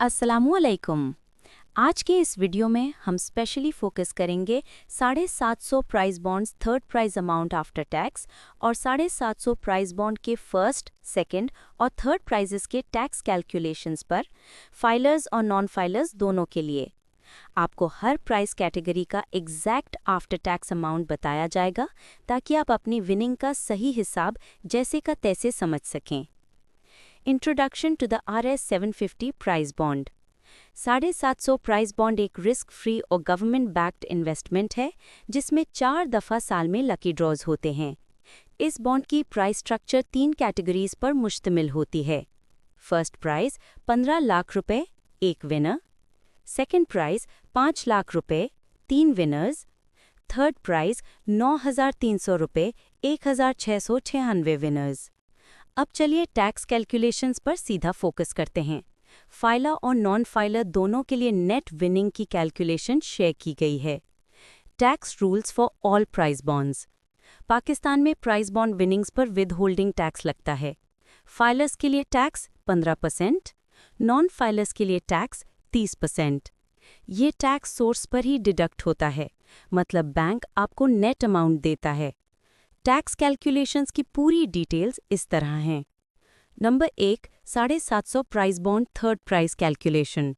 अस्सलामुअलैकुम। आज के इस वीडियो में हम स्पेशली फोकस करेंगे 750 price bonds third price amount after tax और 750 प्राइस बॉन्ड के फर्स्ट, सेकंड और थर्ड प्राइजेस के टैक्स कैलकुलेशंस पर, फाइलर्स और नॉन फाइलर्स दोनों के लिए। आपको हर प्राइस कैटेगरी का एग्जैक्ट आफ्टर टैक्स अमाउंट बताया जाएगा ताकि आप अपनी विनिंग का सही हिसाब जैसे का तैसे समझ सकें। Introduction to the RS 750 price bond. 750 price bond एक रिस्क फ्री और गवर्नमेंट बैक्ड इन्वेस्टमेंट है जिसमें 4 दफ़ा साल में लकी ड्रॉज होते हैं। इस बॉन्ड की प्राइस स्ट्रक्चर 3 कैटेगरीज पर मुश्तमिल होती है। फर्स्ट प्राइस 15 लाख रुपए, एक विनर। सेकंड प्राइस 5 लाख रुपए, 3 विनर्स। थर्ड प्राइस 9,300 रुपए, 1,696 विनर्स। अब चलिए टैक्स कैलकुलेशंस पर सीधा फोकस करते हैं। फाइलर और नॉन फाइलर दोनों के लिए नेट विनिंग की कैलकुलेशन शेयर की गई है। Tax rules for all price bonds. Pakistan में प्राइस बॉन्ड विनिंग्स पर विद होल्डिंग टैक्स लगता है। फाइलर्स के लिए टैक्स 15%, नॉन फाइलर्स के लिए टैक्स 30%। ये टैक्स सोर्स पर ही डिडक्ट होता है, मतलब बैंक आपको नेट अमाउंट देता है। टैक्स कैलकुलेशंस की पूरी डिटेल्स इस तरह हैं। Number 1, 750 price bond third price calculation.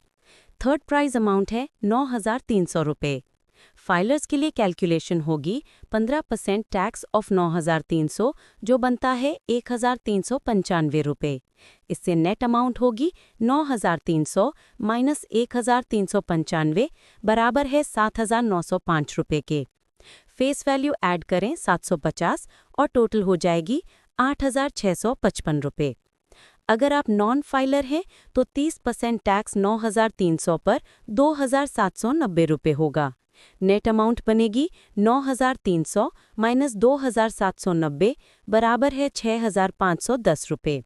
Third price amount है 9,300 रुपये। फाइलर्स के लिए कैलकुलेशन होगी 15% टैक्स ऑफ 9,300 जो बनता है 1,395 रुपये। इससे नेट अमाउंट होगी 9,300 माइनस 1,395 बराबर है 7,905 रुपये के। फेस वैल्यू ऐड करें 750 और टोटल हो जाएगी 8,655 रुपये। अगर आप नॉन फाइलर हैं तो 30% टैक्स 9,300 पर 2,790 रुपये होगा। नेट अमाउंट बनेगी 9,300 माइनस 2,790 बराबर है 6,510 रुपये।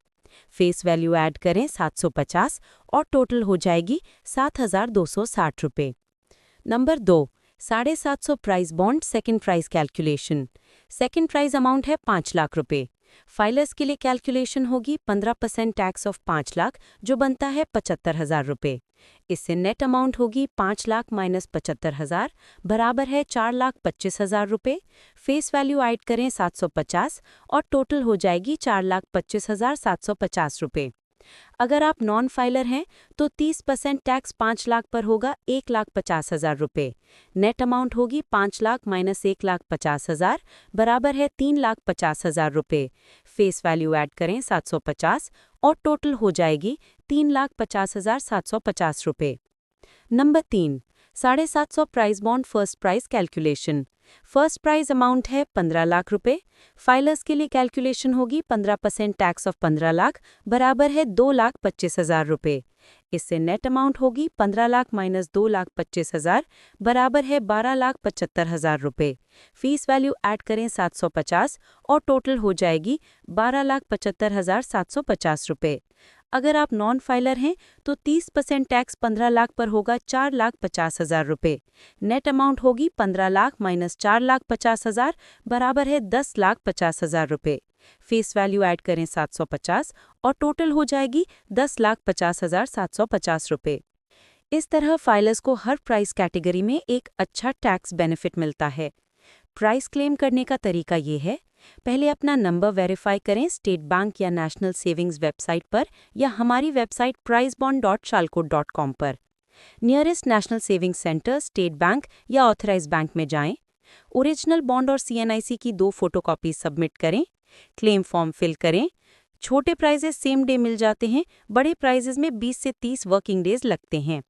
फेस वैल्यू ऐड करें 750 और टोटल हो जाएगी 7,260 रुपये। Number 2, 750 price bond second price calculation. Second price amount है 5 लाख रुपये। फाइलर्स के लिए कैलकुलेशन होगी 15% टैक्स ऑफ 5 लाख जो बनता है 75,000 रुपये। इससे नेट अमाउंट होगी 5 लाख माइनस 75,000 बराबर है 4,25,000 रुपये। फेस वैल्यू ऐड करें 750 और टोटल हो जाएगी 4,25,750 रुपये। अगर आप नॉन फाइलर हैं तो 30% टैक्स 5 लाख पर होगा 1,50,000 रुपये। नेट अमाउंट होगी 5 लाख माइनस 1,50,000 बराबर है 3,50,000 रुपये। फेस वैल्यू ऐड करें 750 और टोटल हो जाएगी 3,50,750 रुपये। Number 3, 750 price bond first price calculation. First price amount है 15 लाख रुपये। फाइलर्स के लिए कैलकुलेशन होगी 15% टैक्स ऑफ 15 लाख बराबर है 2,25,000 रुपये। इससे नेट अमाउंट होगी 15 लाख माइनस 2,25,000 बराबर है 12,75,000 रुपये। फीस वैल्यू ऐड करें 750 और टोटल हो जाएगी 12,75,750 रुपये। अगर आप नॉन फाइलर हैं तो 30% टैक्स 15 लाख पर होगा 4,50,000 रुपये। नेट अमाउंट होगी 15 लाख माइनस 4,50,000 बराबर है 10,50,000 रुपये। फेस वैल्यू ऐड करें 750 और टोटल हो जाएगी 10,50,750 रुपये। इस तरह फाइलर्स को हर प्राइस कैटेगरी में एक अच्छा टैक्स बेनिफिट मिलता है। प्राइस क्लेम करने का तरीका ये है, पहले अपना नंबर वेरीफाई करें स्टेट बैंक या नेशनल सेविंग्स वेबसाइट पर या हमारी वेबसाइट pricebond.shalco.com पर। Nearest national savings centre, state bank या ऑथराइज बैंक में जाएं। ओरिजिनल बॉन्ड और CNIC की 2 फोटोकॉपी सबमिट करें। क्लेम फॉर्म फिल करें। छोटे प्राइजेस सेम डे मिल जाते हैं, बड़े प्राइजेस में 20 से 30 वर्किंग डेज लगते हैं।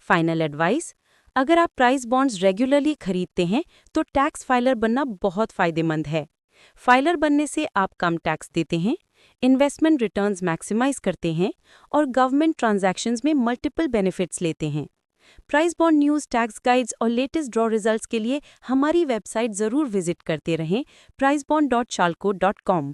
फाइनल एडवाइस, अगर आप प्राइस बॉन्ड्स रेगुलरली खरीदते हैं तो टैक्स फाइलर बनना बहुत फायदेमंद है। फाइलर बनने से आप कम टैक्स देते हैं, इन्वेस्टमेंट रिटर्न्स मैक्सिमाइज करते हैं और गवर्नमेंट ट्रांजैक्शंस में मल्टीपल बेनिफिट्स लेते हैं। Price bond news, tax guides और लेटेस्ट ड्रॉ रिजल्ट्स के लिए हमारी वेबसाइट ज़रूर विजिट करते रहें pricebond.shalco.com।